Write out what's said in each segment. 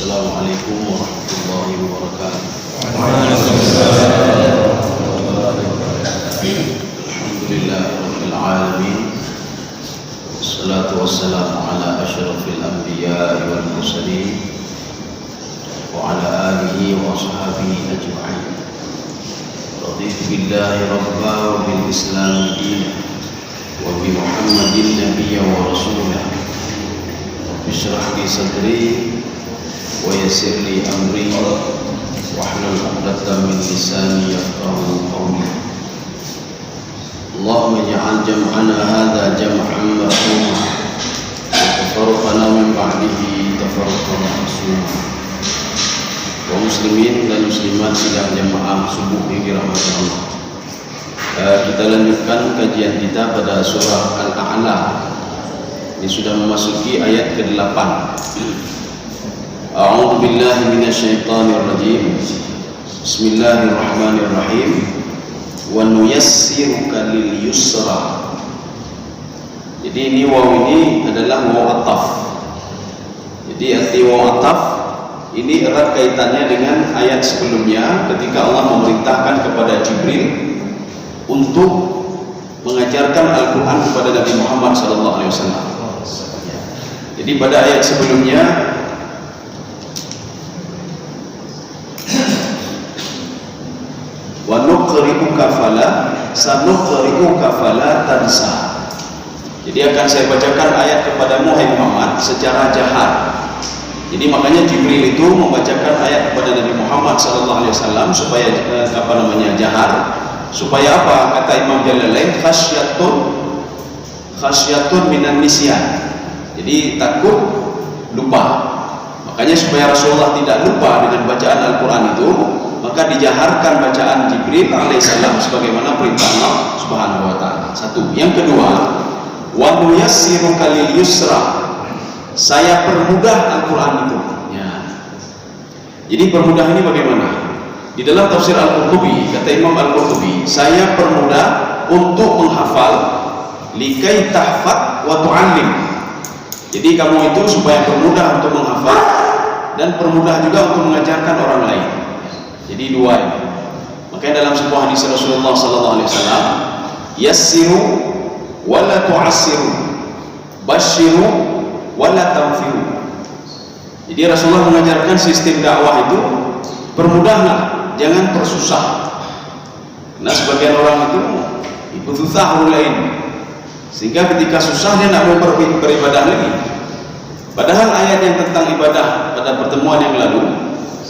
Assalamualaikum warahmatullahi wabarakatuh. Alhamdulillah rabbil alamin. Wassalatu wassalamu ala asyrafil anbiya'i wal mursalin wa ala alihi wa ashabihi ajma'in. Raditu billahi rabba wa bil islam dinan wa bi Muhammadin nabiyyan wa rasulah. Bishrah li sadri wa yassir li amri wahlul 'uqdatam min lisani yafqahu qawli. Allahumma ij'al jam'ana hadha jam'an marhuma wa tafarraqana min ba'dihi tafarraqan ma'suma. Wa muslimin dan muslimat sidang jamaah subuh yang dirahmati Allah. Kita lanjutkan kajian kita pada surah Al-A'la. Ini sudah memasuki ayat ke-8. A'udzu billahi minasyaitonir rajim. Bismillahirrahmanirrahim. Wa nuyassiruka lil yusra. Jadi ini waw ini adalah waw ataf. Jadi arti waw ataf ini erat kaitannya dengan ayat sebelumnya ketika Allah memerintahkan kepada Jibril untuk mengajarkan Al-Quran kepada Nabi Muhammad SAW. Jadi pada ayat sebelumnya wa nuqri'uka fala sanuqri'uka fala tansa. Jadi akan saya bacakan ayat kepadamu hai Muhammad secara jahar. Jadi makanya Jibril itu membacakan ayat kepada Nabi Muhammad SAW supaya jahar. Supaya apa? Kata Imam Jalalain, khasyatun minan nisyan. Jadi takut lupa. Makanya supaya Rasulullah tidak lupa dengan bacaan Al-Quran itu, maka dijaharkan bacaan Jibril alaihissalam sebagaimana perintah Allah Subhanahu wa taala. Satu. Yang kedua, wa nuyassiruka lil yusra. Saya permudah Al-Quran itu. Ya. Jadi permudah ini bagaimana? Di dalam tafsir Al-Qurtubi, kata Imam Al-Qurtubi, saya permudah untuk menghafal likai tahfad wa tu'allim. Jadi kamu itu supaya permudah untuk menghafal dan permudah juga untuk mengajarkan orang lain. Jadi dua ini. Makanya dalam sebuah hadis Rasulullah SAW, yassiru wa la tu'assiru, basyiru wa la tanfiru. Jadi Rasulullah mengajarkan sistem dakwah itu permudahlah, jangan persusah. Nah sebagian orang itu susah lain, sehingga ketika susah dia tidak mau beribadah lagi. Padahal ayat yang tentang ibadah pada pertemuan yang lalu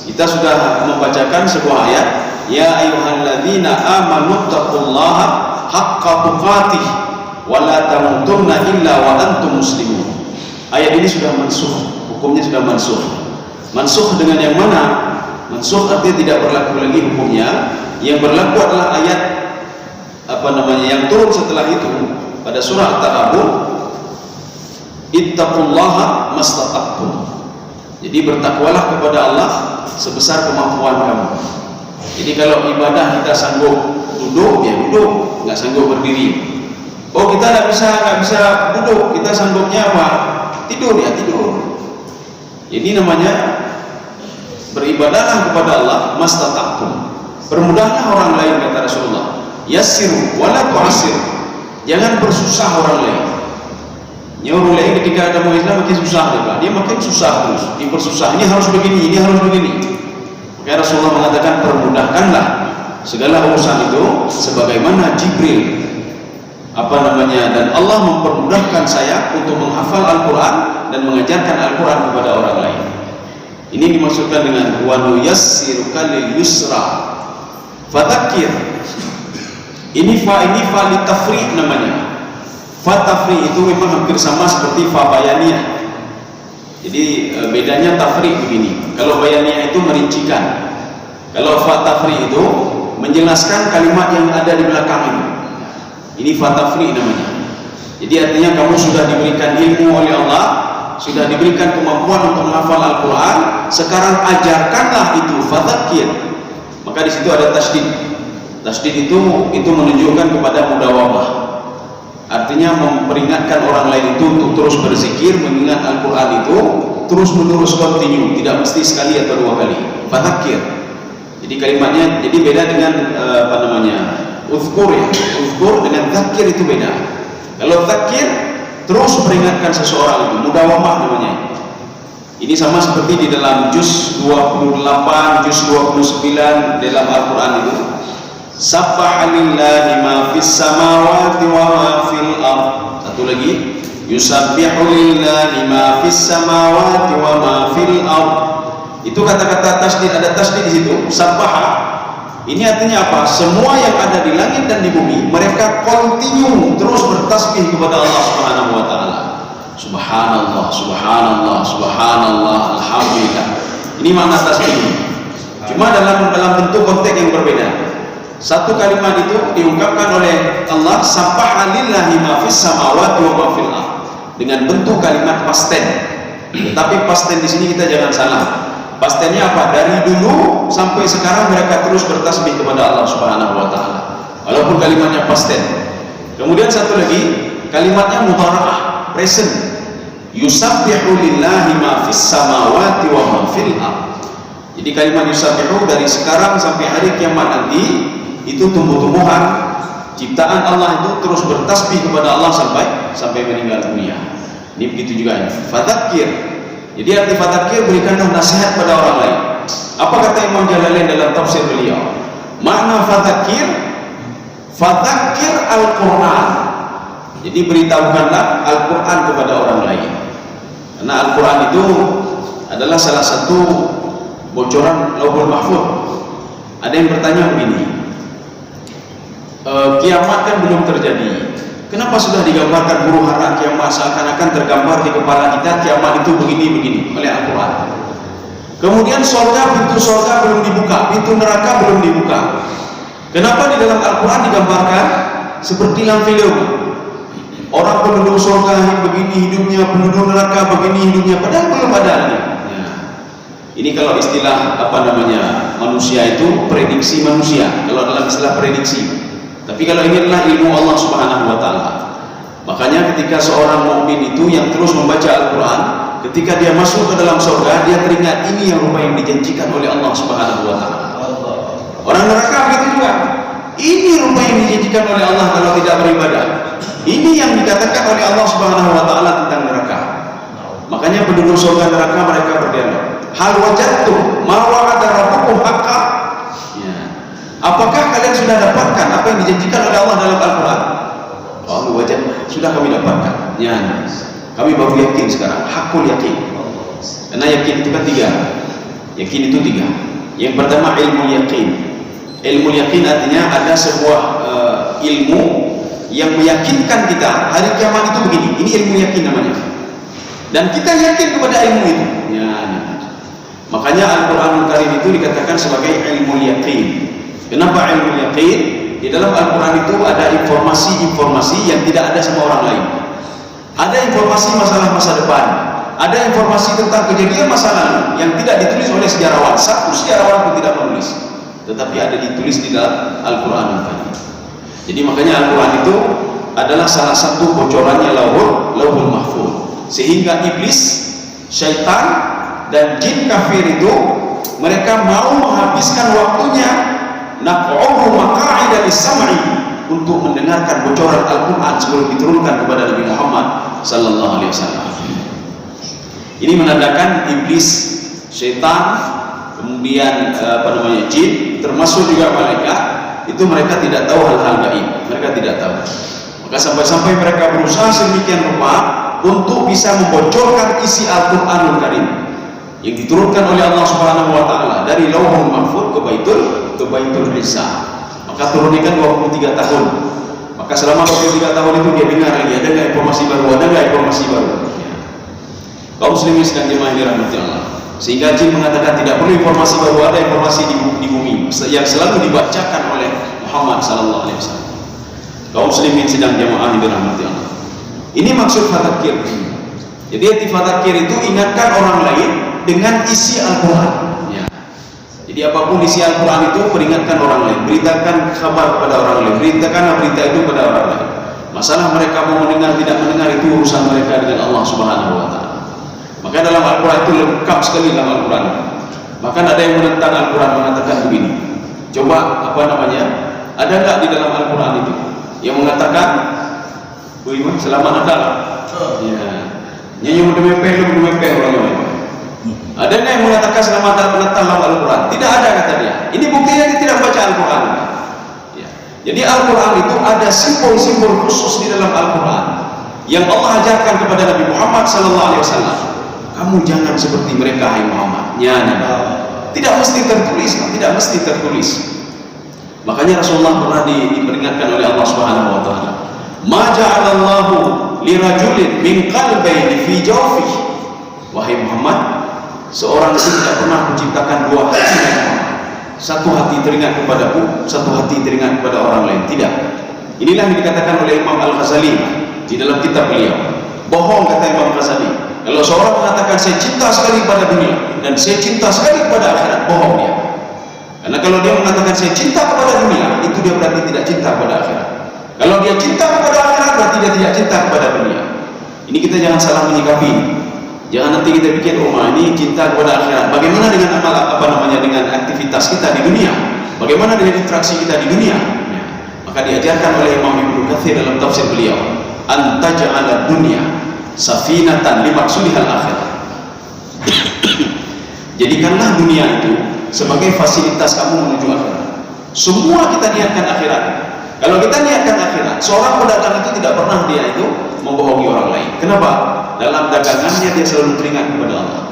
kita sudah membacakan sebuah ayat, ya ayyuhalladzina amanu taqullaha haqqa tuqatih wa la tamutunna illa wa antum muslimun. Ayat ini sudah mansukh, hukumnya sudah mansukh. Mansukh dengan yang mana? Mansukh artinya tidak berlaku lagi hukumnya. Yang berlaku adalah ayat yang turun setelah itu pada surah At-Taghabun, ittaqullaha mastata'tum. Jadi bertakwalah kepada Allah sebesar kemampuan kamu. Jadi kalau ibadah kita sanggup duduk, ya duduk, nggak sanggup berdiri. Oh kita nggak bisa duduk, kita sanggupnya apa? Tidur, ya tidur. Ini namanya beribadahlah kepada Allah mastata'tum. Permudahlah orang lain, kata Rasulullah. Yassiru wala tu'assir. Jangan bersusah orang lain. Orang lain ketika ada mau Islam makin susah dia makin susah terus. Dipersusah, ini harus begini, ini harus begini. Maka Rasulullah mengatakan permudahkanlah segala urusan itu sebagaimana Jibril dan Allah mempermudahkan saya untuk menghafal Al-Quran dan mengajarkan Al-Quran kepada orang lain. Ini dimaksudkan dengan wa nuyassiruka lil yusra. Fadzakir. Ini fa li tafri namanya. Fa tafri itu memang hampir sama seperti fa bayaniyah. Jadi bedanya tafri begini. Kalau bayaniyah itu merincikan. Kalau fa tafri itu menjelaskan kalimat yang ada di belakang ini. Ini fa tafri namanya. Jadi artinya kamu sudah diberikan ilmu oleh Allah, sudah diberikan kemampuan untuk menghafal Al-Quran, sekarang ajarkanlah itu, fadzakir. Maka di situ ada tasydid. Tasydid itu menunjukkan kepada mudawamah. Artinya memperingatkan orang lain itu untuk terus berzikir, mengingat Al-Quran itu terus menerus continue, tidak mesti sekali atau dua kali. Fadzakir. Jadi kalimatnya jadi beda dengan uzkur ya. Uzkur dengan dzakir itu beda. Kalau dzakir terus peringatkan seseorang itu mudawamah namanya. Ini sama seperti di dalam juz 28, juz 29 dalam Al-Qur'an itu. Sabbaha lillahi ma fis samawati wa ma fil ardh. Satu lagi, yusabbihu lillahi ma fis samawati wa ma fil ardh. Itu kata-kata tasdid, ada tasdid di situ. Sabbaha. Ini artinya apa? Semua yang ada di langit dan di bumi, mereka continue terus bertasbih kepada Allah Subhanahu wa taala. Subhanallah, subhanallah, subhanallah, alhamdulillah. Ini makna tasbih. Cuma dalam bentuk konteks yang berbeda. Satu kalimat itu diungkapkan oleh Allah, sabbaha lillahi ma fis samawati wa ma fil ardh, dengan bentuk kalimat past tense. Tetapi past tense di sini kita jangan salah. Past tense-nya apa? Dari dulu sampai sekarang mereka terus bertasbih kepada Allah Subhanahu wa taala. Walaupun kalimatnya past tense. Kemudian satu lagi, kalimatnya mudharaah, present. Yusabbihu lillahi ma fis samawati wa ma fil ardh. Jadi kalimat yusabbihu dari sekarang sampai hari kiamat nanti itu tumbuh-tumbuhan ciptaan Allah itu terus bertasbih kepada Allah sampai meninggal dunia. Ini begitu juga ini. Fadzakir. Jadi arti fadzakir, berikanlah nasihat pada orang lain. Apa kata Imam Jalalain dalam tafsir beliau? Makna fadzakir, fadzakir Al-Qur'an. Jadi beritahukanlah Al-Qur'an kepada orang lain. Karena Al-Qur'an itu adalah salah satu bocoran Lauhul Mahfuz. Ada yang bertanya begini, kiamat kan belum terjadi, kenapa sudah digambarkan huru hara kiamat, seakan-akan tergambar di kepala kita kiamat itu begini-begini oleh Al-Quran. Kemudian pintu surga belum dibuka, pintu neraka belum dibuka. Kenapa di dalam Al-Quran digambarkan seperti dalam film, orang penduduk surga begini hidupnya, penduduk neraka begini hidupnya, padahal belum ada lagi. Ini kalau istilah manusia itu prediksi manusia, kalau dalam istilah prediksi. Tapi kalau ini adalah ilmu Allah Subhanahu wa taala. Makanya ketika seorang mukmin itu yang terus membaca Al-Qur'an, ketika dia masuk ke dalam surga, dia teringat ini yang rupa yang dijanjikan oleh Allah Subhanahu wa taala. Orang neraka begitu juga. Ini rupa yang dijanjikan oleh Allah kalau tidak beribadah. Ini yang dikatakan oleh Allah Subhanahu wa taala tentang neraka. Makanya penduduk surga neraka mereka berdialog. Hal wajadtum ma wa'ada rabbukum haqqan. Apakah kalian sudah dapatkan apa yang dijanjikan oleh Allah dalam Al-Quran? Oh, wajah sudah kami dapatkan. Ya, kami baru yakin sekarang. Hakul yakin. Karena yakin itu kan tiga. Yakin itu tiga. Yang pertama ilmu yakin. Ilmu yakin artinya ada sebuah ilmu yang meyakinkan kita hari kiamat itu begini. Ini ilmu yakin namanya. Dan kita yakin kepada ilmu itu. Ya. Makanya Al-Quranul Karim itu dikatakan sebagai ilmu yakin. Kenapa ilmu yaqin? Di dalam Al-Quran itu ada informasi-informasi yang tidak ada sama orang lain. Ada informasi masalah masa depan, ada informasi tentang kejadian masa lalu yang tidak ditulis oleh sejarawan. Satu sejarawan pun tidak menulis, tetapi ada ditulis di dalam Al-Quran. Jadi makanya Al-Quran itu adalah salah satu bocorannya Lauhul Mahfuz. Sehingga iblis, syaitan dan jin kafir itu mereka mau menghabiskan waktunya naq'uhu maq'ida lis-sam'i untuk mendengarkan bocoran Al-Quran sebelum diturunkan kepada Nabi Muhammad sallallahu alaihi wasallam. Ini menandakan iblis, syaitan, kemudian jin, termasuk juga malaikat, itu mereka tidak tahu hal-hal gaib. Mereka tidak tahu. Maka sampai-sampai mereka berusaha sedemikian rupa untuk bisa membocorkan isi Al-Qur'anul Karim yang diturunkan oleh Allah Subhanahu wa taala dari Lauhul Mahfuz ke Baitul Izza. Maka turunnya kan 23 tahun. Maka selama 23 tahun itu dia dengar lagi, ada nggak informasi baru, ada nggak informasi baru. Kaum muslimin sedang jemaah dirahmati Allah. Sehingga jin mengatakan tidak perlu informasi baru, ada informasi di bumi yang selalu dibacakan oleh Muhammad sallallahu alaihi wasallam. Kaum muslimin sedang jemaah dirahmati Allah. Ini maksud fadzakir. Jadi arti fadzakir itu ingatkan orang lain dengan isi Al-Quran. Ya. Jadi apapun isi Al-Quran itu peringatkan orang lain, beritakan kabar kepada orang lain, beritakanlah berita itu kepada orang lain. Masalah mereka mau mendengar tidak mendengar itu urusan mereka dengan Allah Subhanahu wa taala. Maka dalam Al-Quran itu lengkap sekali dalam Al-Quran. Bahkan ada yang menentang Al-Quran mengatakan begini. Coba ada nggak di dalam Al-Quran itu yang mengatakan, selamat Natal? Ya. Nyanyi mendemepeh orang-orang. Ada nggak yang mengatakan selamat Natal dalam Al-Quran? Tidak ada, kata dia. Ini buktinya dia tidak baca Al-Quran. Ya. Jadi Al-Quran itu ada simbol-simbol khusus di dalam Al-Quran yang Allah ajarkan kepada Nabi Muhammad SAW. Kamu jangan seperti mereka, hai Muhammad. Tidak mesti tertulis. Makanya Rasulullah pernah diperingatkan oleh Allah Subhanahu wa taala. Ma ja'alallahu lirajulin min qalbayni fi jawfihi. Wahai Muhammad, seorang itu tidak pernah menciptakan dua hati. Satu hati teringat kepadaku, satu hati teringat kepada orang lain. Tidak. Inilah yang dikatakan oleh Imam Al-Ghazali di dalam kitab beliau. Bohong, kata Imam Ghazali. Kalau seorang mengatakan saya cinta sekali pada dunia dan saya cinta sekali kepada akhirat, bohong dia. Karena kalau dia mengatakan saya cinta kepada dunia, itu dia berarti tidak cinta kepada akhirat. Kalau dia cinta kepada akhirat, berarti dia tidak cinta kepada dunia. Ini kita jangan salah menyikapi. Jangan nanti kita pikir, ini cinta kepada akhirat. Bagaimana dengan dengan aktivitas kita di dunia? Bagaimana dengan interaksi kita di dunia? Ya. Maka diajarkan oleh Imam Ibnu Katsir dalam tafsir beliau, antaj'ala dunya safinatan limaksudihal akhirat. Jadikanlah dunia itu sebagai fasilitas kamu menuju akhirat. Semua kita niatkan akhirat. Kalau kita niatkan akhirat, seorang pedagang itu tidak pernah dia itu membohongi orang lain. Kenapa? Dalam dagangannya dia selalu teringat kepada Allah.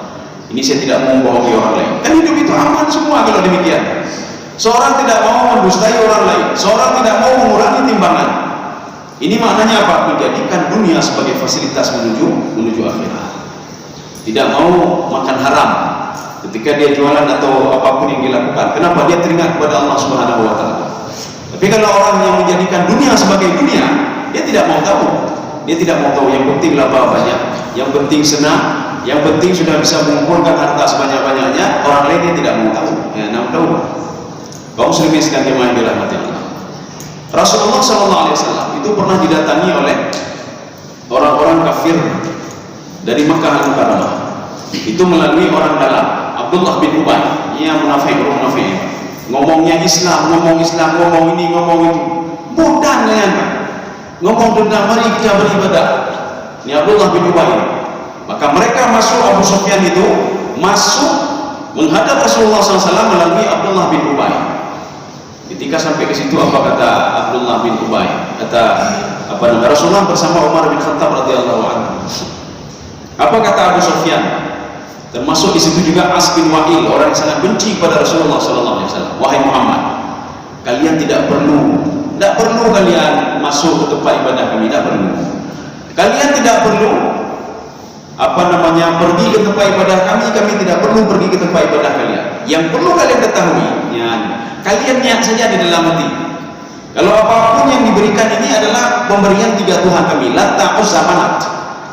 Ini saya tidak mau membohongi orang lain. Kan hidup itu aman semua kalau demikian. Seorang tidak mau mendustai orang lain. Seorang tidak mau mengurangi timbangan. Ini maknanya apa? Menjadikan dunia sebagai fasilitas menuju akhirat. Tidak mau makan haram ketika dia jualan atau apapun yang dilakukan. Kenapa? Dia teringat kepada Allah Subhanahu wa taala. Tapi kalau orang yang menjadikan dunia sebagai dunia, dia tidak mau tahu. Dia tidak mau tahu. Yang penting laba banyak, yang penting senang, yang penting sudah bisa mengumpulkan harta sebanyak-banyaknya. Orang lain dia tidak mau tahu. Ya, nak tahu. Kaum muslimin sekalian yang dirahmati Allah. Rasulullah SAW itu pernah didatangi oleh orang-orang kafir dari Makkah Al-Mukarramah. Itu melalui orang dalam, Abdullah bin Ubay. Ia munafik. Ngomongnya Islam, ngomong ini, ngomong itu. Bodoh ya, ngomong tentang mari kita beribadah. Ini Abdullah bin Ubay. Maka mereka masuk, Abu Sufyan itu masuk menghadap Rasulullah SAW melalui Abdullah bin Ubay. Ketika sampai ke situ, apa kata Abdullah bin Ubay? Rasulullah bersama Umar bin Khattab radhiyallahu anhu. Apa kata Abu Sufyan? Termasuk di situ juga As bin Wa'il, orang yang sangat benci kepada Rasulullah SAW. Wahai Muhammad, kalian tidak perlu kalian masuk ke tempat ibadah kami, tidak perlu. Kalian tidak perlu pergi ke tempat ibadah kami tidak perlu pergi ke tempat ibadah kalian. Yang perlu kalian ketahui, kalian niat saja di dalam hati. Kalau apapun yang diberikan ini adalah pemberian 3 Tuhan kami, Lat, Uzza, Manat.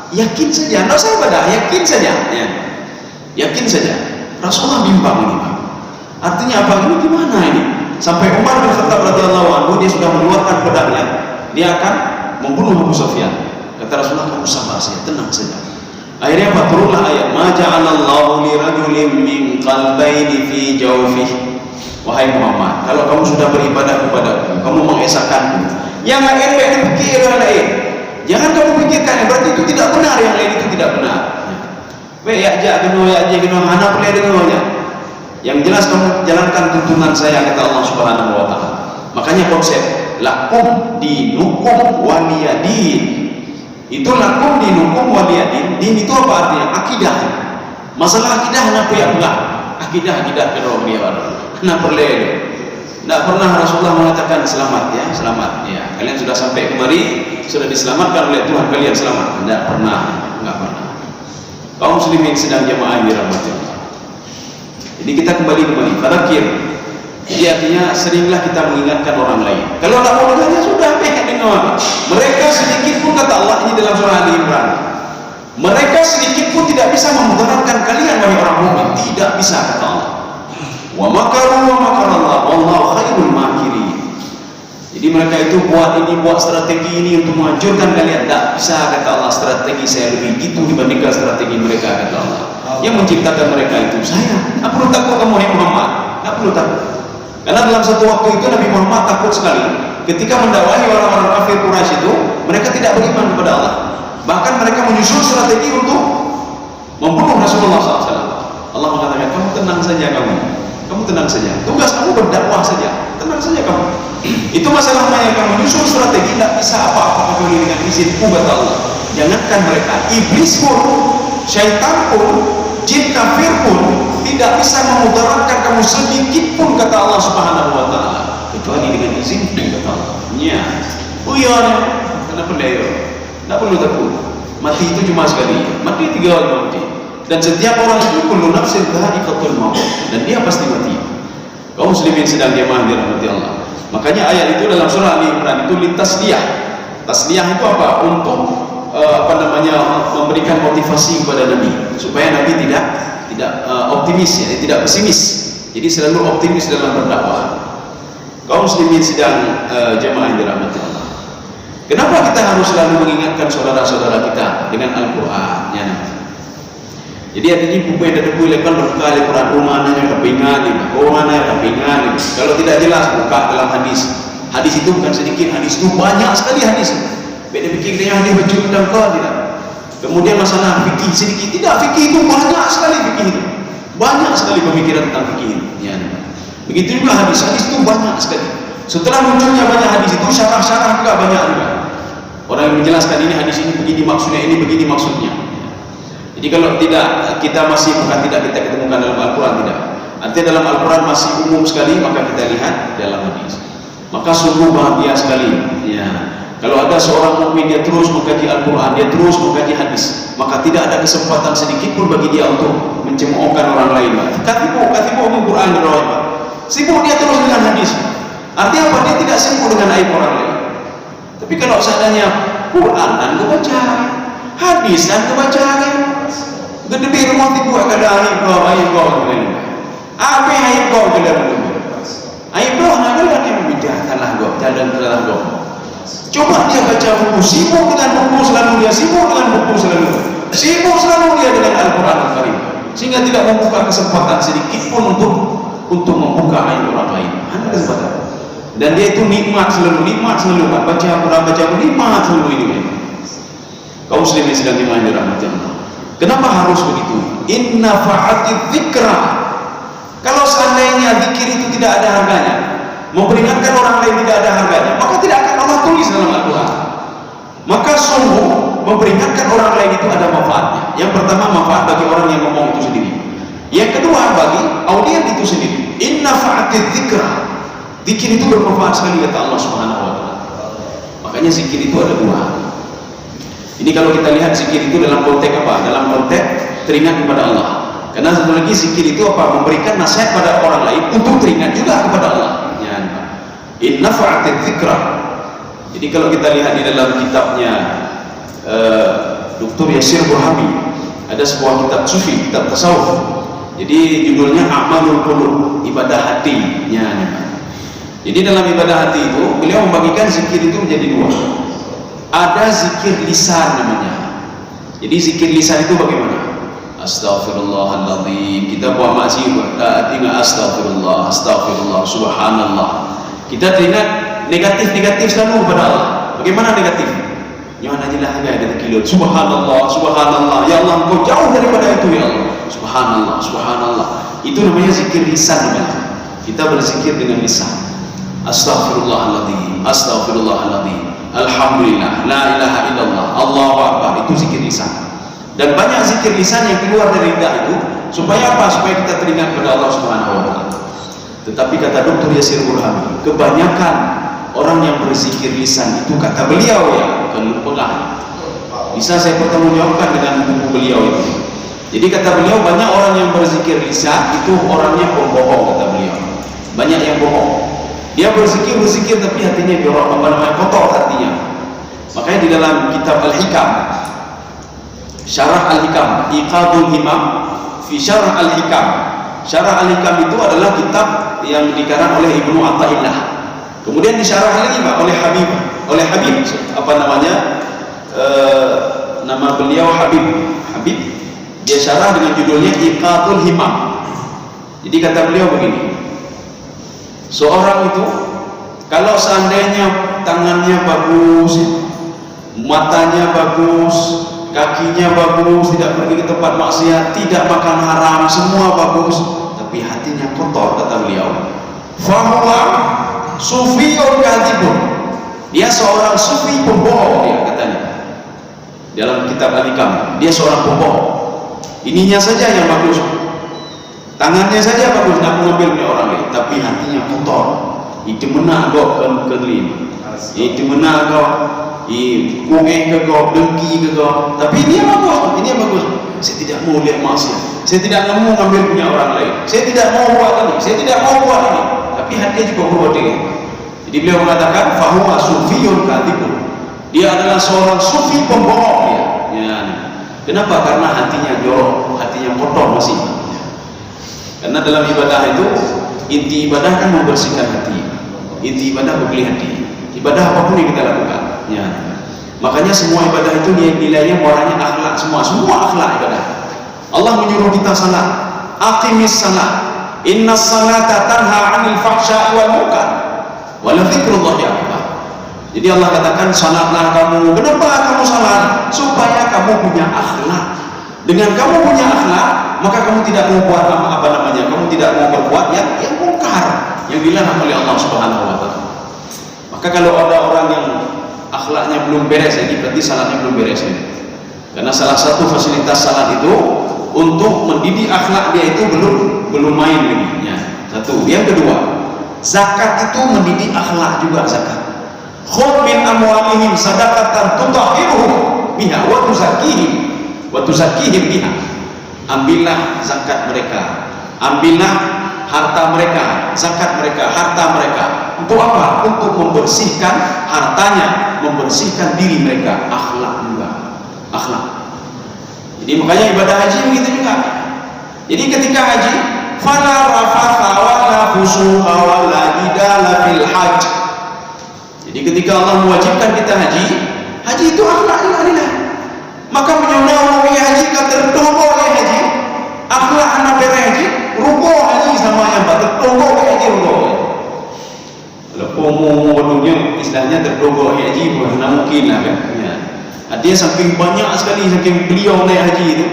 Yakin saja, tidak usah ibadah, yakin saja. Yakin saja. Rasulullah bimbang ini, Pak. Artinya apa? Ini gimana ini? Sampai Umar bin Khattab radhiyallahu anhu dia sudah mengeluarkan pedangnya, dia akan membunuh Abu Sufyan. Kata Rasulullah, kamu sabar saja, tenang saja. Akhirnya turunlah ayat, ma ja'alallahu lirajulin min qalbayni fi jawfihi. Wahai Muhammad, kalau kamu sudah beribadah kepadaku, kamu mengesahkanku, yang lain dipikir yang lain. Jangan kamu pikirkan, berarti itu tidak benar, yang lain itu tidak benar. Hana boleh dengannya. Yang jelas kamu jalankan tuntunan saya, kata Allah Subhanahu wa taala. Makanya konsep lakum dinukum waliyadin. Itu lakum dinukum waliyadin. Din itu apa artinya? Akidah. Masalah akidah apa ya? Enggak. Akidah kedua dia baru. Nah boleh. Tidak pernah Rasulullah mengatakan selamat ya, selamat ya. Kalian sudah sampai kemari, sudah diselamatkan oleh Tuhan kalian, selamat. Tidak pernah, enggak pernah. Kaum muslimin sedang jamaah dirahmati Allah. Jadi kita kembali fadzakir. Jadi artinya seringlah kita mengingatkan orang lain. Kalau tidak mau dengarnya sudah dengar. Mereka sedikit pun, kata Allah ini dalam surah Ali Imran, mereka sedikit pun tidak bisa memudaratkan kalian wahai orang mukmin. Tidak bisa, kata Allah. Wa makaru wa makarallah wallahu khairul makirin. Jadi Jadi mereka itu buat strategi ini untuk menghancurkan kalian. Tak bisa, kata Allah, strategi saya lebih gitu dibandingkan strategi mereka, kata Allah. Yang menciptakan mereka itu saya. Tak perlu takut kamu, hai Muhammad, tak perlu takut. Karena dalam satu waktu itu Nabi Muhammad takut sekali ketika mendakwahi orang-orang kafir Quraisy itu, mereka tidak beriman kepada Allah. Bahkan mereka menyusun strategi untuk membunuh Rasulullah SAW. Allah mengatakan, kamu tenang saja, kamu tenang saja, tugas kamu berdakwah saja, tenang saja kamu. Itu masalahnya, yang kamu menyusun strategi tidak bisa apa-apa kecuali dengan izinku, kata Allah. Jangankan mereka, iblis pun, syaitan pun, jin kafir pun tidak bisa memudaratkan kamu sedikit pun, kata Allah Subhanahu wa Ta'ala, kecuali dengan izinku, kata Allah. Ya, kenapa dia? Tidak perlu takut. Mati itu cuma sekali, mati 3 kali mati. Dan setiap orang itu kullu nafsin dha'iqatul maut, dan dia pasti mati. Kaum muslimin sedang jemaah dirahmati Allah. Makanya ayat itu dalam surah Ali Imran itu lintasliyah. Tasliyah itu apa? Untuk memberikan motivasi kepada Nabi supaya Nabi tidak optimis, ya, tidak pesimis. Jadi selalu optimis dalam berdakwah. Kaum muslimin sedang jemaah dirahmati Allah. Kenapa kita harus selalu mengingatkan saudara-saudara kita dengan Al-Qur'an, ya? Jadi artinya buku yang ada lekan berkali Quran rumahnya kepingan, kalau tidak jelas buka dalam hadis. Hadis itu bukan sedikit, hadis itu banyak sekali hadis. Beda fikih dengan hadis berjumlah dan kau tidak. Kemudian masalah fikih sedikit, tidak, fikih itu banyak sekali, fikih itu banyak sekali pemikiran tentang fikih itu. Ya. Begitu juga hadis itu banyak sekali. Setelah munculnya banyak hadis itu, syarah-syarah juga banyak juga. Orang yang menjelaskan ini hadis ini begini maksudnya, ini begini maksudnya. Jadi kalau tidak kita ketemukan dalam Al-Quran, tidak. Artinya dalam Al-Quran masih umum sekali, maka kita lihat dalam hadis. Maka sungguh bahagia sekali. Ya. Kalau ada seorang mukmin dia terus mengkaji Al-Quran, dia terus mengkaji hadis, maka tidak ada kesempatan sedikit pun bagi dia untuk mencemoohkan orang lain. Katibu Al-Quran berlawan. Sibuk dia terus dengan hadis. Artinya apa? Dia tidak sibuk dengan aib orang lain. Tapi kalau seandainya Quran dan kebaca, hadis dan kebaca, gede rumah tipu kada aib kau kalian. Apa aib kau kalian? Aib kau nak kalian yang bijakkanlah kau, jalanlah kau. Coba dia baca buku, sibuk dengan buku selalu dia, sibuk selalu dia dengan Al-Quran Al-Karim, sehingga tidak membuka kesempatan sedikit pun untuk membuka aib orang lain. Ada kesempatan. Dan dia itu nikmat selalu, baca Al-Quran, nikmat selalu ini. Kaum muslimin sedang dirahmati Allah. Kenapa harus begitu? Inna fa'ati dzikra. Kalau seandainya zikir itu tidak ada harganya, memperingatkan orang lain tidak ada harganya, maka tidak akan Allah tulis dalam Al-Quran. Maka sungguh memperingatkan orang lain itu ada manfaatnya. Yang pertama, manfaat bagi orang yang ngomong itu sendiri. Yang kedua, bagi audiens itu sendiri. Inna fa'ati dzikra. Zikir itu bermanfaat sekali, kata Allah Subhanahu wa Ta'ala. Makanya zikir itu ada 2. Ini kalau kita lihat zikir itu dalam konteks apa? Dalam konteks teringat kepada Allah. Karena satu lagi zikir itu apa? Memberikan nasihat pada orang lain untuk teringat juga kepada Allah. Ya, inna fa'ati dzikra. Jadi kalau kita lihat di dalam kitabnya Dr. Yasir Burhami, ada sebuah kitab sufi, kitab tasawuf. Jadi judulnya A'malul Qulub, ibadah hati. Ya. Jadi dalam ibadah hati itu beliau membagikan zikir itu menjadi 2. Ada zikir lisan namanya. Jadi zikir lisan itu bagaimana? Astaghfirullahaladzim. Kita buat maksiat, ingat astaghfirullah, subhanallah. Kita teringat negatif selalu kepada Allah. Bagaimana negatif? Jangan ajalah ada kilo. Subhanallah. Ya Allah, engkau jauh daripada itu, ya Allah. Subhanallah. Itu namanya zikir lisan namanya. Kita berzikir dengan lisan. Astaghfirullahaladzim. Alhamdulillah, la ilaha illallah, Allahu akbar. Itu zikir lisan. Dan banyak zikir lisan yang keluar dari lidah itu supaya apa? Supaya kita teringat kepada Allah Subhanahu wa Ta'ala. Tetapi kata Dr. Yasir Burhami, kebanyakan orang yang berzikir lisan itu, kata beliau, ya, bukan bisa saya pertanggungjawabkan dengan buku beliau itu. Jadi kata beliau, banyak orang yang berzikir lisan itu orangnya pembohong, kata beliau. Banyak yang bohong. Dia berzikir tapi hatinya kotor hatinya. Makanya di dalam kitab Al-Hikam, Syarah Al-Hikam, Iqadul Himam fi Syarah Al-Hikam. Syarah Al-Hikam itu adalah kitab yang dikarang oleh Ibnu Athaillah. Kemudian disyarah lagi Pak oleh Habib apa namanya, nama beliau Habib, dia syarah dengan judulnya Iqatul Himam. Jadi kata beliau begini, seorang itu kalau seandainya tangannya bagus, matanya bagus, kakinya bagus, tidak pergi ke tempat maksiat, tidak makan haram, semua bagus, tapi hatinya kotor, kata beliau, fahuwa sufiyun kadhibun, dia seorang sufi pembohong, dia katanya dalam kitab Al-Hikam, dia seorang pembohong. Ininya saja yang bagus, tangannya saja bagus, nak mengambil punya orang lain, tapi hatinya kotor. Itu mana kau kelin, itu mana kau kungeng ke kau, dengki ke kau, tapi ini bagus, ini bagus. Saya tidak mau lihat maksiat, saya tidak mau ngambil punya orang lain, saya tidak mau buat ini, saya tidak mau buat ini, tapi hatinya juga berbuat ini. Jadi beliau mengatakan fahuwa sufiyun kadhibun, dia adalah seorang sufi pembohong dia. Ya. Kenapa? Karena hatinya jorok, hatinya kotor masih. Karena dalam ibadah itu inti ibadah kan membersihkan hati, inti ibadah membeli hati. Ibadah apapun yang kita lakukan, ya. Makanya semua ibadah itu nilainya moralnya akhlak, semua akhlak ibadah. Allah menyuruh kita salat, aqimis salat, innas salata tanha 'anil fahsya'i wal munkar wa la dzikrullahi akbar. Jadi Allah katakan salatlah kamu. Kenapa kamu salat? Supaya kamu punya akhlak. Dengan kamu punya akhlak, maka kamu tidak mau buat apa namanya, kamu tidak mau berbuat yang mungkar, yang dilarang oleh Allah Subhanahu wa taala. Maka kalau ada orang yang akhlaknya belum beres, ini berarti salatnya belum beres ini. Karena salah satu fasilitas salat itu untuk mendidik akhlak dia itu belum main lagi. Ya, satu. Yang kedua, zakat itu mendidik akhlak juga, zakat. Khudh min amwalihim shadaqatan tutahhiruhum biha wa tuzakkihim biha. Ambillah zakat mereka, ambillah harta mereka, zakat mereka, harta mereka. Untuk apa? Untuk membersihkan hartanya, membersihkan diri mereka, akhlak juga, akhlak. Jadi makanya ibadah haji begitu juga. Jadi ketika haji, fala rafatha wala fusuqa wala jidala fil hajj. Jadi ketika Allah mewajibkan kita haji itu akhlak juga. Maka menyono haji tertunggu oleh haji, akhlak anak haji, ruko haji sama yang tertunggu haji ruko. Kalau pomo dunia istilahnya tertunggu haji bukan mungkin lah kan. Ya. Dia saking banyak sekali, saking beliau naik haji itu,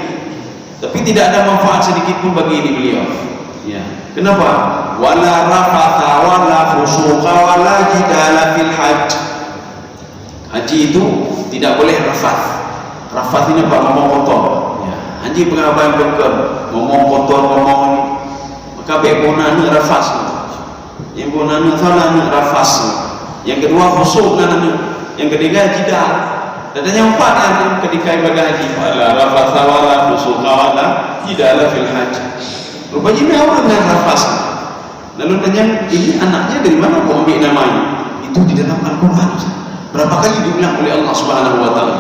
tapi tidak ada manfaat sedikit pun bagi ini beliau. Ya. Kenapa? Wala rafatha wala fusuqa wala jidala fil hajj. Haji itu tidak boleh rafat. Rafat ini apa? Ngomong kotor. Ya. Haji pengapa yang berkata ngomong kotor, ngomong ini. Maka bekonanu rafas. Yang bonanu thalanu rafas. Yang kedua khusuk nanu. Yang ketiga jidal. Dan yang empat yang ketika ibadah haji wala rafatha wala fusuqa wala jidala fil hajj. Rupanya ini orang dengan rafas. Lalu tanya, ini anaknya dari mana kau ambil namanya? Itu di dalam Al-Quran. Berapa kali diulang oleh Allah Subhanahu wa taala?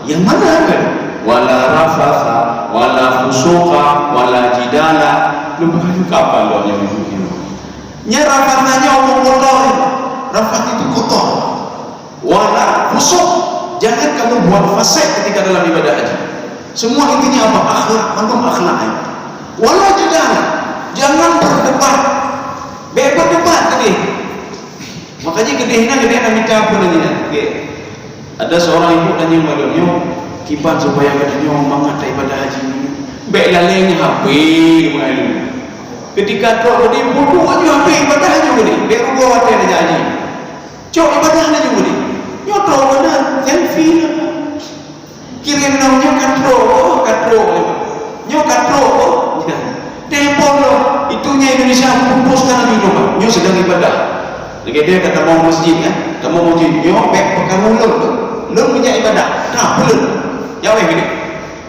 Yang mana kan? Wala rafatha wala fusuqa wala jidala. Lu kapan lo yang begitu? Nya rafathanya omong kotor. Rafat itu kotor. Wala fusuq, jangan kamu buat fasik ketika dalam ibadah haji. Semua intinya apa? Akhlak, manum akhlak. Wala jidala, jangan berdebat. Berdebat tadi. Makanya gedehna nikah pun aja. Ada seorang ibu tanya malamnya, kipan supaya katanya semangat ibadah haji ini. Baik lalainya HP main. Ketika kau di bodoh aja HP ibadah haji ni. Baik rugo hati aja haji. Cok ibadah haji ni. Nyoto benar, selfie. Kirim namanya katro. Nyo katro. Telepon lo. Itunya Indonesia kumpulkan lagi coba. Nyo sedang ibadah. Lagi dia kata mau masjid kan, kamu mau masjid, nyo baik kamu lo punya ibadah, nah belum, jauh gini,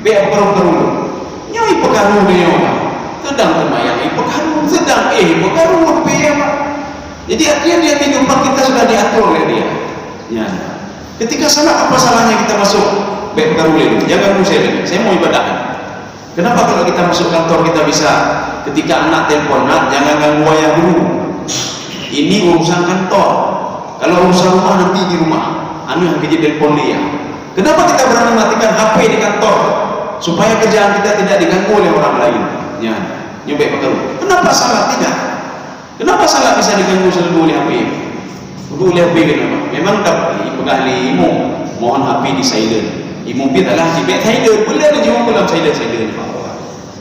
baik perlu, nyo ipekaru dia orang, sedang terbayang ipekaru, sedang ipekaru biaya. Jadi artinya dia kehidupan kita sudah diatur oleh dia. Ya. Ketika salah apa salahnya kita masuk baik perlu dulu, jangan musik lagi, saya mau ibadah. Kenapa kalau kita masuk kantor kita bisa, ketika anak telepon, nak jangan ganggu ayah dulu. Ini urusan kantor. Kalau urusan rumah nanti di rumah, anu yang kerja telepon dia. Kenapa kita berani matikan HP di kantor supaya kerjaan kita tidak diganggu oleh orang lain? Ya, nyobek pekerja. Kenapa salah tidak? Kenapa salah bisa diganggu selalu oleh HP? Oleh HP kenapa? Memang tak pegahli imu mohon HP di silent. Imu pun adalah di bed silent, boleh tu jumpa dalam silent.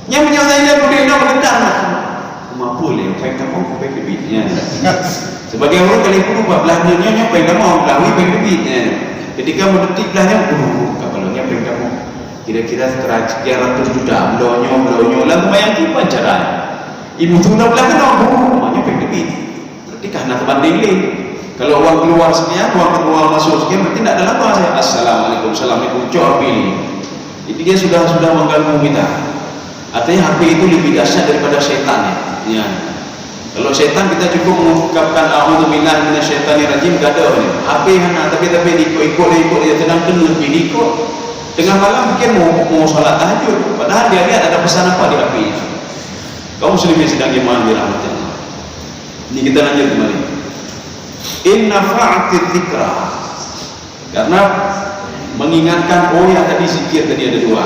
Yang punya silent boleh nak mengendang. Mampu le, apa kamu pakai kebitnya. Sebagai orang kali pun belahnya apa yang kamu belahwi pakai kebitnya. Ketika mendetik belahnya, kapalnya apa yang kamu kira-kira 300 juta belonyo lalu bayang tu pacaran. Ibu tu dah belakang namanya pakai kebit. Berarti karena terbanding ni. Kalau uang keluar sekian, uang keluar masuk sekian, berarti tidak ada lama saya. Assalamualaikum, assalamualaikum, jawab pilih. Jadi dia sudah mengganggu kita. Artinya HP itu lebih dahsyat daripada syaitan ya. Kalau syaitan kita cukup mengucapkan a'udzubillahi minasyaitonirrajim gak ada ni. HP hana tapi ikut dia tenang kena ikut. Tengah malam mungkin mau salat tahajud, padahal dia lihat ada pesan apa di HP nya. Kaum muslimin sedang iman dirahmati Allah. Ini kita lanjut kembali. Inna fa'atit dzikra. Karena mengingatkan ya tadi zikir tadi ada dua.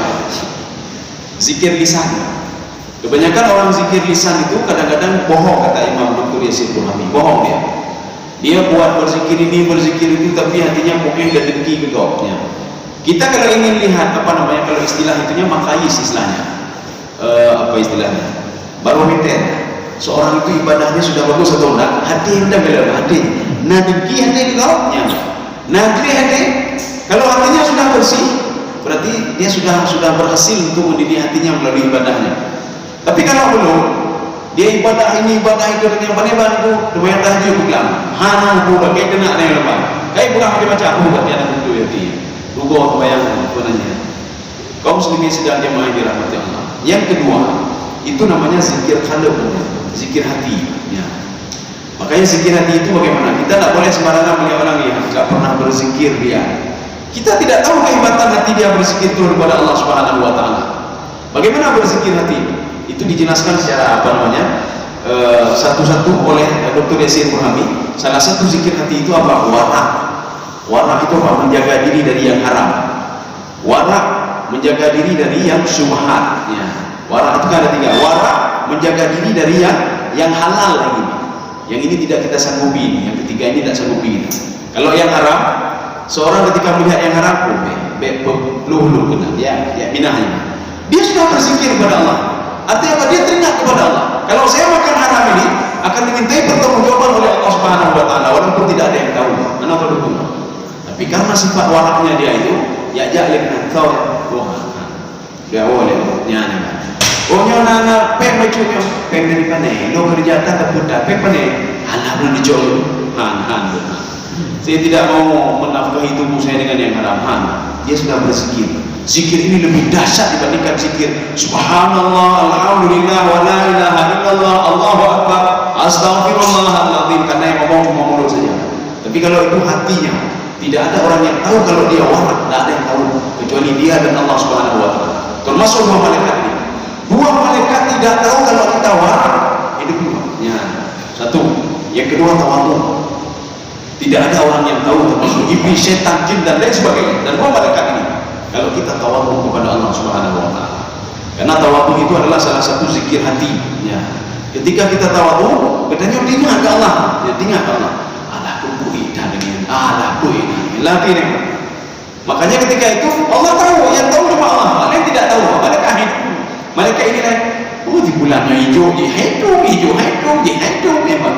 Zikir lisan. Kebanyakan orang zikir lisan itu kadang-kadang bohong, kata Imam Dr. Yasir Burhami. Bohong dia. Dia buat berzikir ini, berzikir itu, tapi hatinya mungkin dan dengki gegapnya. Kita kalau ingin lihat kalau istilah itunya makayis istilahnya. Apa istilahnya? Barometer. Seorang itu ibadahnya sudah bagus atau enggak? Hati sudah bela hati. Nah dengki hati gegapnya. Nah hati. Kalau hatinya sudah bersih, berarti dia sudah berhasil untuk mendidik hatinya melalui ibadahnya. Tapi kalau belum, dia ibadah ini, ibadah itu, dan yang paling itu, lumayan tahajud bukan? Hana bukan, kayak kena ada yang lepas. Kayak bukan macam aku bukan dia ada bentuk hati. Lugu bayang sebenarnya. Kaum muslimin sedang jemaah dirahmati Allah. Yang kedua, itu namanya zikir qalb, zikir hati. Ya. Makanya zikir hati itu bagaimana? Kita tidak boleh sembarangan melihat orang yang tidak pernah berzikir dia. Kita tidak tahu kehebatan hati dia berzikir itu kepada Allah Subhanahu Wa Taala. Bagaimana berzikir hati? Itu dijelaskan secara satu-satu oleh Dr. Yasir Burhami. Salah satu zikir hati itu apa? Warak. Warak itu apa? Menjaga diri dari yang haram. Warak menjaga diri dari yang syubhat. Ya. Warak itu kan ada 3. Warak menjaga diri dari yang halal lagi. Yang ini tidak kita sanggupi. Yang ketiga ini tidak sanggupi. Kalau yang haram, seorang ketika melihat yang haram, peluh kena dia minahnya. Dia sudah berzikir kepada Allah. Artinya apa? Dia teringat kepada Allah. Kalau saya makan haram ini akan dimintai pertanggungjawaban oleh Allah Subhanahu Wa Taala, walaupun tidak ada yang tahu mana betul. Tapi karena sifat waraknya dia itu, ya ja'alna tahu. Dia boleh nyana. Oh nyana pek macam pek dari panai. Lo kerja tak terputar pek panai. Alah belum dijual. Han. Saya tidak mau menafkahi tubuh saya dengan yang haram. Dia sudah berzikir. Zikir ini lebih dahsyat dibandingkan zikir subhanallah, alhamdulillah, wa la ilaha illallah, Allahu akbar, astaghfirullahaladzim. Karena yang ngomong cuma mulut saja. Tapi kalau itu hatinya, tidak ada orang yang tahu kalau dia warak. Tidak ada yang tahu kecuali dia dan Allah Subhanahu Wa Taala. Termasuk 2 malaikat ini. 2 malaikat tidak tahu kalau kita warak. Hidup 2. Ya. 1. Yang kedua tawadhu. Tidak ada orang yang tahu, termasuk iblis, setan, jin dan lain sebagainya. Dan 2 malaikat ini. Kalau kita tawadhu kepada Allah Subhanahu Wa Taala. Karena tawadhu itu adalah salah satu zikir hati. Ya. Ketika kita tawadhu, katanya ingat ke Allah. Ya, ingat ke Allah. Alahku ida dengan Alahku ini. Lagi ni. Makanya ketika itu Allah tahu, yang tahu cuma Allah. Malaikat tidak tahu. Malaikat itu. Malaikat ini kan, di bulannya hijau, di hijau, memang.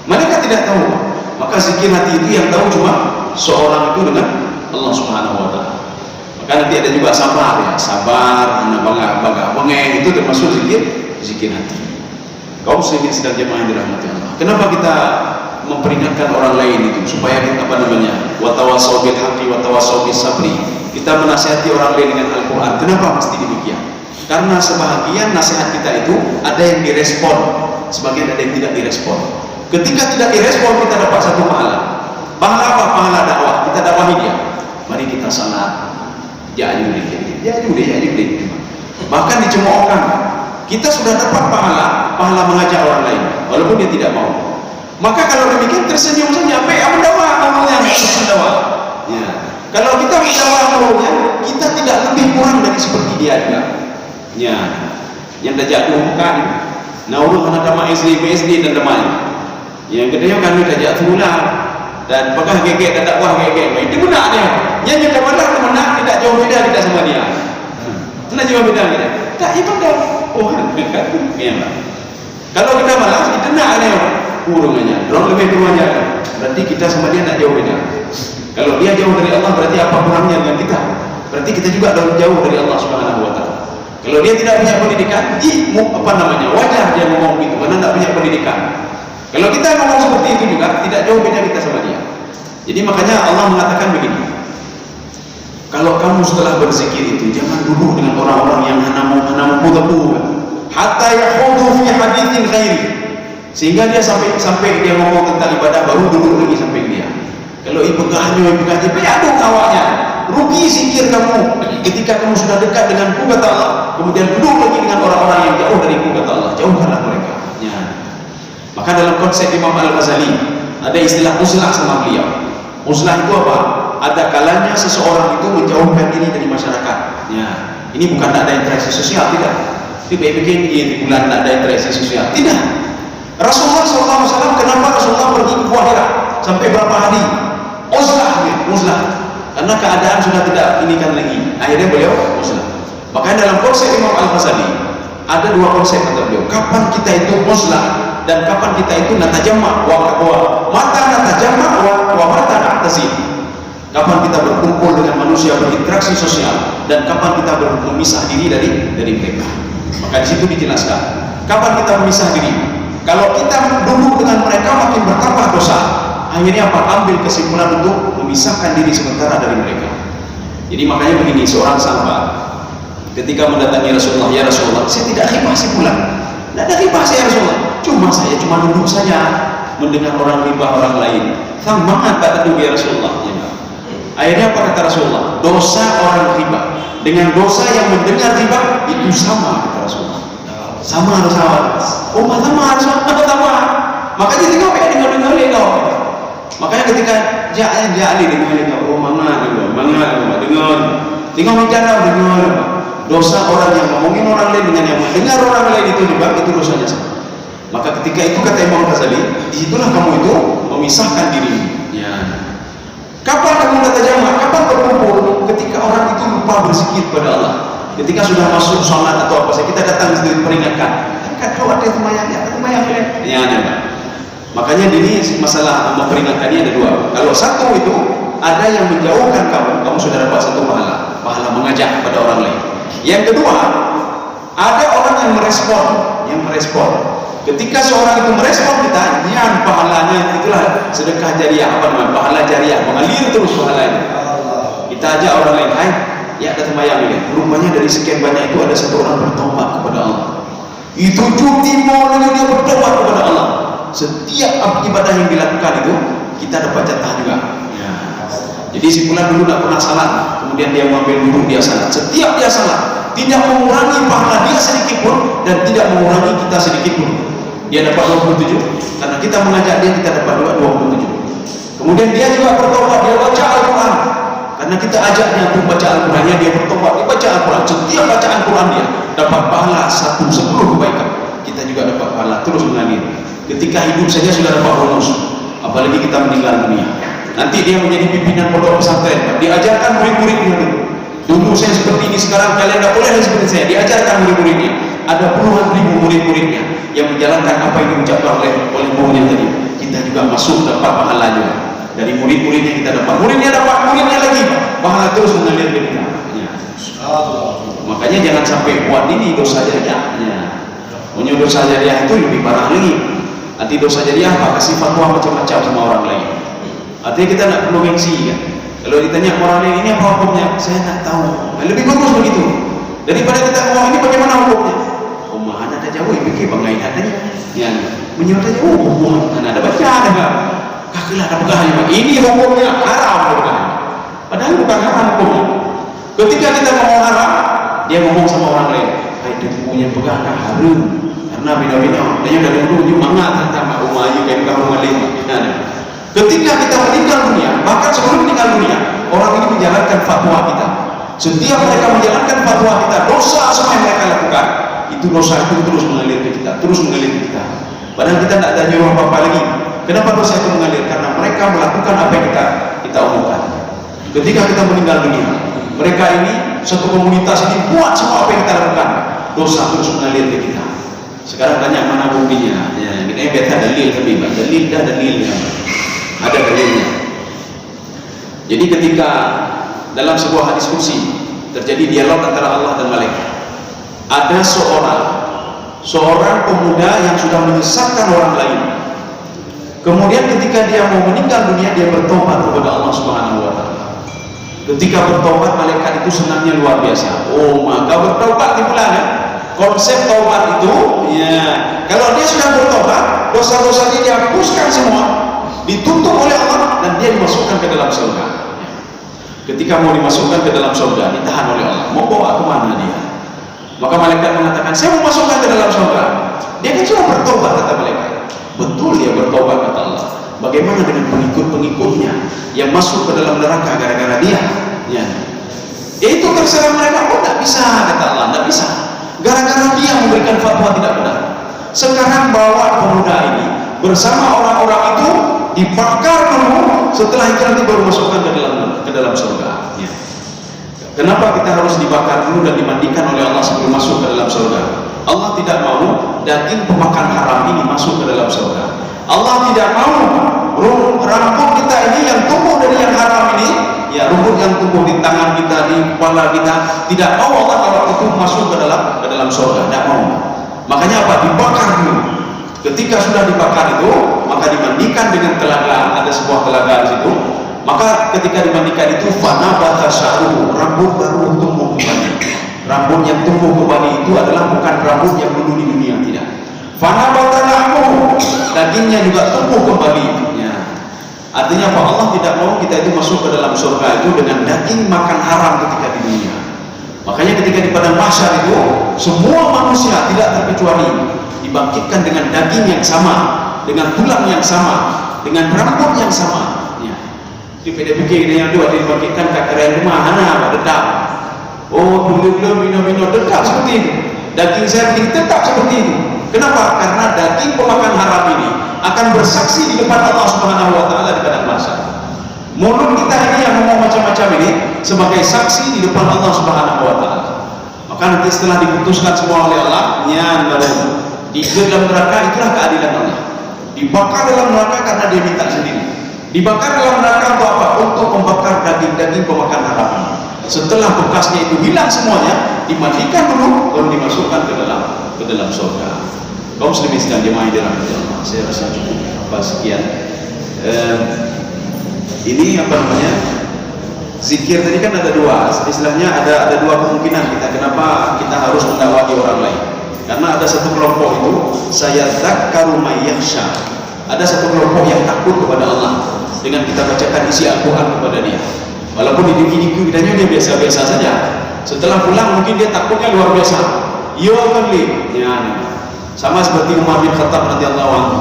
Malaikat tidak tahu. Maka zikir hati itu yang tahu cuma seorang itu dengan Allah Subhanahu Wa Taala. Maka nanti ada juga sabar ya, sabar, bangga itu termasuk zikir hati. Kaum muslimin sedang jemaah dirahmati Allah. Kenapa kita memperingatkan orang lain itu supaya kita wa tawassaw bil haqqi wa tawassaw bis sabri. Kita menasihati orang lain dengan Al-Qur'an. Kenapa mesti demikian? Karena sebahagian nasihat kita itu ada yang direspon, sebagian ada yang tidak direspon. Ketika tidak direspon kita dapat satu pahala. Pahala apa? Pahala dakwah. Kita dakwahi dia. Mari kita salat. Ya juli. Bahkan dicemoohkan. Kita sudah dapat pahala mengajak orang lain, walaupun dia tidak mau. Maka kalau demikian tersenyum saja, yang mendakwah ngomongnya mendakwah. Ya. Kalau kita mendakwah ngomongnya, kita tidak lebih kurang dari seperti dia juga. Ya. Yang dah jatuh bukan. Nah, urut anak dama SD, BSD dan damanya. Yang kedua kami dah jatuh ulang dan pegah gegek dan dakwah gegek. Itu benar dia. Yang kita malah menak tidak jauh beda kita sama dia. Tidak jauh beda kita. Tak ibadah. Oh, ya. Kalau kita malas, kita nak dia urungannya. Orang lebih kurang aja. Berarti kita sama dia tak jauh beda. Kalau dia jauh dari Allah, berarti apa kurangnya dengan kita? Berarti kita juga jauh dari Allah Subhanahu Wa Taala. Kalau dia tidak punya pendidikan, wajar dia ngomong gitu, karena tidak punya pendidikan. Kalau kita ngomong seperti itu juga, tidak jauh beda kita sama dia. Jadi makanya Allah mengatakan begini, kalau kamu setelah berzikir itu, jangan duduk dengan orang-orang yang hanamu tebu, hatta yakhudu fi haditsin ghairi, sehingga dia sampai dia ngomong tentang ibadah, baru duduk lagi sampai dia. Kalau ibegahnya, aduh kawaknya, rugi zikir kamu ketika kamu sudah dekat dengan kata Allah, kemudian duduk lagi dengan orang-orang yang jauh dari kata Allah, jauhkanlah mereka. Ya. Maka dalam konsep Imam Al-Ghazali ada istilah uzlah sama beliau. Uzlah itu apa? Ada kalanya seseorang itu menjauhkan diri dari masyarakat. Ya. Ini bukan tak ada interaksi sosial, tidak. Tapi bikin di bulan tak ada interaksi sosial, tidak. Rasulullah SAW, kenapa Rasulullah pergi ke Hira sampai berapa hari? Uzlah. Karena keadaan sudah tidak inikan lagi. Akhirnya beliau uzlah. Makanya dalam konsep Imam Al-Ghazali ada dua konsep kata beliau. Kapan kita itu uzlah dan kapan kita itu natajamma wa mata natajamma wa mata na'tazil. Kapan kita berkumpul dengan manusia, berinteraksi sosial, dan kapan kita memisah diri dari mereka. Maka di situ dijelaskan. Kapan kita memisah diri? Kalau kita duduk dengan mereka makin bertambah dosa. Akhirnya apa? Ambil kesimpulan untuk memisahkan diri sementara dari mereka. Jadi makanya begini, seorang sahabat ketika mendatangi Rasulullah, ya Rasulullah, saya tidak khibah pulang. Tidak ada khibah saya Rasulullah. Saya cuma duduk saja mendengar orang ribah orang lain. Sama tak duduk ya Rasulullah. Ya. Akhirnya apa kata Rasulullah? Dosa orang riba dengan dosa yang mendengar riba itu sama kata Rasulullah. Sama Rasulullah. Oh, sama. Makanya tengok dengar kau. Makanya ketika jali dengar kau, oh dengar. Tengok bicara dengar. Dosa orang yang ngomongin orang lain dengan yang mendengar orang lain itu juga itu dosanya sama. Maka ketika itu kata Imam Ghazali, disitulah kamu itu memisahkan diri. Ya. Kapan kamu natajamma? Kapan berkumpul? Ketika orang itu lupa berzikir kepada Allah. Ketika sudah masuk sholat atau apa saja, kita datang di peringatkan. Kan kau ada semayangnya, ya. Makanya ini masalah memperingatkan ini ada dua. Kalau satu itu ada yang menjauhkan kamu sudah dapat satu pahala mengajak kepada orang lain. Yang kedua, ada orang yang merespon. Ketika seorang itu merespon kita, yang pahalanya itulah sedekah jariah, pahala jariah, mengalir terus pahalanya. Kita ajak orang lain, hai, ya ada sembahyang ini. Rupanya dari sekian banyak itu ada satu orang bertobat kepada Allah. Itu cuti maunya dia bertobat kepada Allah. Setiap ibadah yang dilakukan itu kita dapat jatah juga. Ya. Jadi si fulan dulu tidak pernah salat, kemudian dia mengambil dulu dia salat. Setiap dia salat, tidak mengurangi pahala dia sedikit pun dan tidak mengurangi kita sedikit pun. Dia dapat 27, karena kita mengajak dia kita dapat 27. Kemudian dia juga bertobat, dia baca Al-Quran. Karena kita ajaknya untuk baca Al-Qurannya, dia bertobat, dia baca Al-Quran. Setiap bacaan Quran dia dapat pahala 10 kebaikan. Kita juga dapat pahala terus mengalir. Ketika hidup saja sudah dapat bonus, apalagi kita meninggal dunia. Nanti dia menjadi pimpinan pondok pesantren, diajarkan murid-muridnya dulu. Dulu saya seperti ini, sekarang kalian tidak boleh seperti saya. Diajarkan murid-muridnya. Ada puluhan ribu murid-muridnya yang menjalankan apa yang diucapkan oleh gurunya tadi. Kita juga masuk dapat pahala juga. Dari murid-muridnya kita dapat, muridnya lagi, pahala terus mengalir ke kita. Ya. Makanya jangan sampai buat ini dosa jariah. Ya. Punya dosa jariah itu lebih parah lagi. Nanti dosa jariah apa? Kasih fatwa macam-macam sama orang lain. Artinya kita nak perlu gengsi kan. Kalau ditanya orang lain ini apa hukumnya, saya tak tahu. Lebih bagus begitu daripada kita ngomong ini bagaimana hukumnya. Mana ada jauh, fikir bangai adanya. Yang menyuruh jauh, mana ada baca ada. Kakilah ada pegang ini hukumnya haram bukan? Padahal bukan haram hukumnya. Ketika kita ngomong haram, dia ngomong sama orang lain, hai dia punya pegang haram. Karena Nah bina-bina, dia dari dulu mangat tentang umayu kayak kamu ngalih. Ketika kita meninggal dunia, bahkan sebelum meninggal dunia, orang ini menjalankan fatwa kita. Setiap mereka menjalankan fatwa kita, dosa semua yang mereka lakukan, itu dosa itu terus mengalir ke kita, terus mengalir ke kita. Padahal kita tidak ada nyuruh apa-apa lagi. Kenapa dosa itu mengalir? Karena mereka melakukan apa yang kita omongkan. Ketika kita meninggal dunia, mereka ini satu komunitas ini buat semua apa yang kita lakukan, dosa terus mengalir ke kita. Sekarang tanya mana buktinya? Ya, kita beta dalil tapi dalil dah dalilnya. Ada dalilnya. Jadi ketika dalam sebuah diskusi terjadi dialog antara Allah dan malaikat, ada seorang pemuda yang sudah menyesatkan orang lain. Kemudian ketika dia mau meninggal dunia, dia bertobat kepada Allah Subhanahu wa taala. Ketika bertobat, malaikat itu senangnya luar biasa. Oh, maka bertobat dimulai ya. Konsep taubat itu, ya, kalau dia sudah bertobat, dosa-dosanya dihapuskan semua, ditutup oleh Allah, dan dia dimasukkan ke dalam surga. Ketika mau dimasukkan ke dalam surga, ditahan oleh Allah. Mau bawa kemana dia? Maka malaikat mengatakan, saya mau masukkan ke dalam surga. Dia kan sudah bertobat, kata malaikat. Betul dia bertobat, kata Allah. Bagaimana dengan pengikut-pengikutnya yang masuk ke dalam neraka gara-gara dia? Ya. Itu terserah mereka. Oh, tidak bisa, kata Allah, tidak bisa. Gara-gara dia memberikan fatwa tidak benar. Sekarang bawa pemuda ini bersama orang-orang itu dibakar dulu, setelah itu nanti baru masukkan ke dalam surga. Ya. Kenapa kita harus dibakar dulu dan dimandikan oleh Allah sebelum masuk ke dalam surga? Allah tidak mau daging pemakan haram ini masuk ke dalam surga. Allah tidak mau rambut kita ini yang tumbuh dari yang haram ini, ya rumput yang tumbuh di tangan kita, di kepala kita, tidak mau Allah kalau itu masuk ke dalam surga. Tidak mau. Makanya apa? Dibakar dulu. Ketika sudah dibakar itu, maka dimandikan dengan telaga. Ada sebuah telaga di situ. Maka ketika dimandikan itu, fanabata sya'ruhu, rambut baru tumbuh kembali. Rambut yang tumbuh kembali itu adalah bukan rambut yang dulu di dunia, tidak. Fanabata lahmuhu, dagingnya juga tumbuh kembali. Ya. Artinya apa? Allah tidak mau kita itu masuk ke dalam surga itu dengan daging makan haram ketika di dunia. Makanya ketika di padang mahsyar itu, semua manusia tidak terkecuali dibangkitkan dengan daging yang sama, dengan tulang yang sama, dengan rambut yang sama. Ya. Di PDPK ini yang dua dibangkitkan kakek rumah, mana dedap. Oh, dulu minum dedap seperti itu. Daging saya tetap seperti itu. Kenapa? Karena daging pemakan haram ini akan bersaksi di depan Allah Subhanahu wa taala di padang mahsyar. Mulut kita ini yang ngomong macam-macam ini sebagai saksi di depan Allah Subhanahu wa taala. Maka nanti setelah diputuskan semua oleh Allah, di dalam neraka itulah keadilan Allah. Dibakar dalam neraka karena dia minta sendiri. Dibakar dalam neraka untuk apa? Untuk membakar daging-daging pemakan haram. Setelah bekasnya itu hilang semuanya, dimandikan dulu baru dimasukkan ke dalam surga. Kaum muslimin sedang jemaah dirahmati Allah. Saya rasa cukup apa sekian. Ini apa namanya? Zikir tadi kan ada dua. Istilahnya ada dua kemungkinan kita. Kenapa kita harus mendakwai orang lain? Karena ada satu kelompok itu saya dzakkaru may yakhsha. Ada satu kelompok yang takut kepada Allah dengan kita bacakan isi Al-Qur'an kepada dia. Walaupun di hidupnya dia biasa-biasa saja. Setelah pulang mungkin dia takutnya luar biasa. Yo kali, ya. Sama seperti Umar bin Khattab radhiyallahu anhu.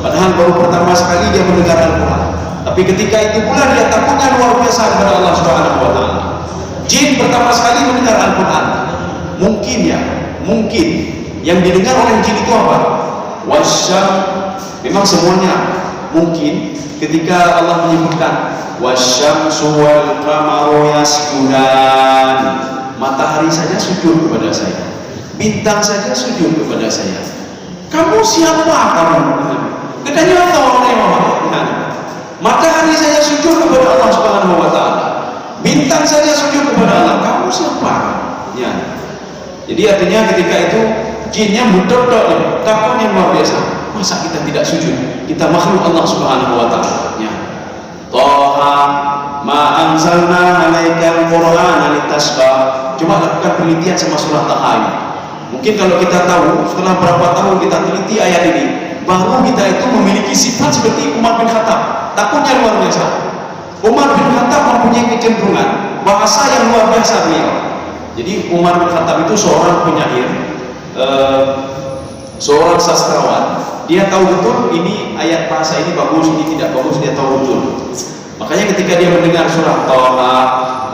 Padahal baru pertama sekali dia mendengar Al-Quran. Tapi ketika itu pula dia takutnya luar biasa kepada Allah Subhanahu wa taala. Jin pertama sekali mendengar Al-Quran. Mungkin yang didengar oleh jin itu apa? Wasyam. Memang semuanya mungkin ketika Allah menyebutkan wasyamsu wal qamaru yasjudan, matahari saja sujud kepada saya, bintang saja sujud kepada saya. Kamu siapa kamu? Katanya Allah. Matahari saja sujud kepada Allah Subhanahu wa taala, bintang saja sujud kepada Allah. Kamu siapa? Ya. Jadi artinya ketika itu jinnya mudok-dok, takutnya luar biasa. Masa kita tidak sujud? Kita makhluk Allah Subhanahu wa taala. Ya. Toha ma anzalna alaikal qur'ana litasqa. Coba lakukan penelitian sama surat Taha ini. Mungkin kalau kita tahu setelah berapa tahun kita teliti ayat ini, baru kita itu memiliki sifat seperti Umar bin Khattab. Takutnya luar biasa. Umar bin Khattab mempunyai kecenderungan bahasa yang luar biasa beliau. Jadi Umar bin Khattab itu seorang penyair seorang sastrawan, dia tahu betul ini ayat bahasa ini bagus, ini tidak bagus, dia tahu betul. Makanya ketika dia mendengar surah Taha,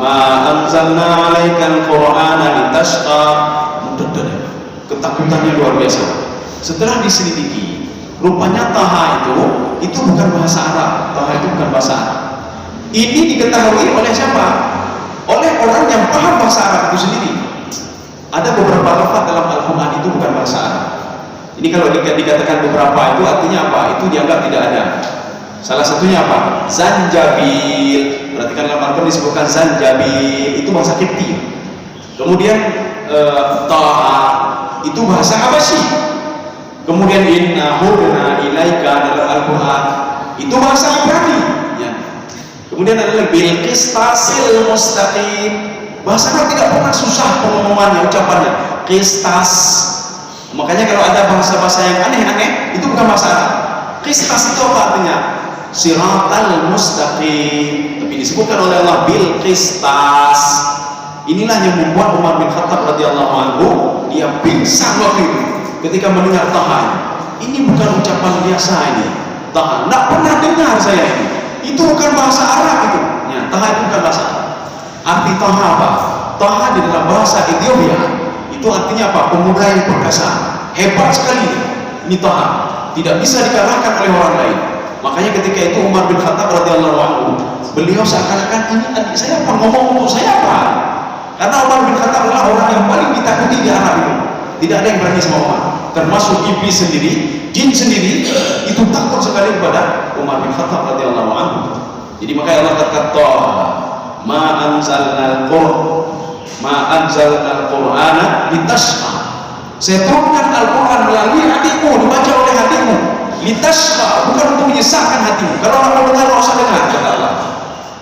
ma anzalna 'alaikal qur'ana litashqa, ketakutannya luar biasa. Setelah diselidiki, rupanya Taha itu bukan bahasa Arab. Taha itu bukan bahasa Arab. Ini diketahui oleh siapa? Oleh orang yang paham bahasa Arab itu sendiri. Ada beberapa lafaz dalam Al-Quran itu bukan bahasa Arab. Ini kalau dikatakan beberapa itu artinya apa? Itu dianggap tidak ada. Salah satunya apa? Zanjabil. Perhatikan dalam Al-Quran disebutkan zanjabil, itu bahasa Kipti. Kemudian Taha itu bahasa Habasyi. Kemudian inna hudna ilaika dalam Al-Quran itu bahasa Ibrani. Ya. Kemudian ada lagi bil qistasil mustaqim. Bahasa Arab tidak pernah susah pengumumannya, ucapannya. Qistas. Makanya kalau ada bahasa-bahasa yang aneh-aneh itu bukan bahasa Arab. Qistas itu apa artinya? Siratal mustaqim. Tapi disebutkan oleh Allah bil qistas. Inilah yang membuat Umar bin Khattab radhiyallahu anhu dia pingsan waktu itu ketika mendengar Taha. Ini bukan ucapan biasa ini. Taha, tidak pernah dengar saya ini. Itu bukan bahasa Arab itu. Ya, Taha itu bukan bahasa Arab. Arti Taha apa? Taha di dalam bahasa Ethiopia itu artinya apa? Pemuda yang perkasa. Hebat sekali. Ini Taha. Tidak bisa dikalahkan oleh orang lain. Makanya ketika itu Umar bin Khattab radhiyallahu anhu, beliau seakan-akan ini adik saya apa, ngomong untuk saya apa? Karena Umar bin Khattab adalah orang yang paling ditakuti di Arab itu. Tidak ada yang berani sama Umar. Termasuk iblis sendiri, jin sendiri itu takut sekali kepada Umar bin Khattab radhiyallahu anhu. Jadi makanya Allah kata ma anzalnal Qur'ana litashqa. Saya turunkan Al-Quran melalui hatimu, dibaca oleh hatimu. Litashqa, bukan untuk menyesatkan hatimu. Kalau orang mendengar, tidak usah dengar, kata Allah.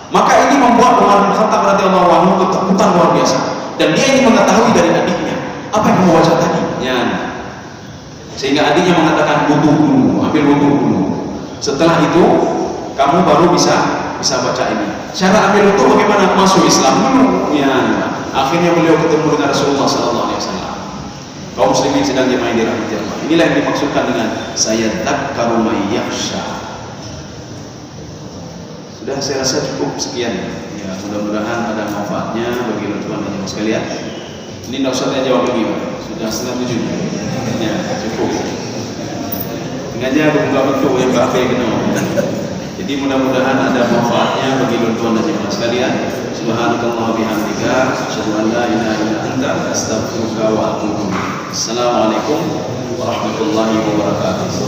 Maka ini membuat Umar bin Khattab radhiyallahu anhu ketakutan luar biasa. Dan dia ini mengetahui dari adiknya, apa yang kamu baca tadi? Ya. Sehingga adiknya mengatakan wudu dulu, ambil wudu dulu. Setelah itu kamu baru bisa baca ini. Cara ambil wudu bagaimana? Masuk Islam dulu. Ya. Akhirnya beliau ketemu dengan Rasulullah sallallahu alaihi wasallam. Kaum muslimin sedang jemaah dirahmati Allah. Inilah yang dimaksudkan dengan sayadzakkaru may yakhsha. Sudah, saya rasa cukup sekian. Ya, mudah-mudahan ada manfaatnya bagi teman-teman jemaah sekalian. Ini tidak usah saya jawab lagi, Pak. Sudah 6:07. Ya, cukup. Sengaja buka pintu yang Pak kenal. Jadi mudah-mudahan ada manfaatnya bagi teman-teman jemaah sekalian. Subhanakallah bihamdika, asyhadu an la ilaha illa anta, astaghfiruka wa atubu ilaik. Assalamualaikum warahmatullahi wabarakatuh.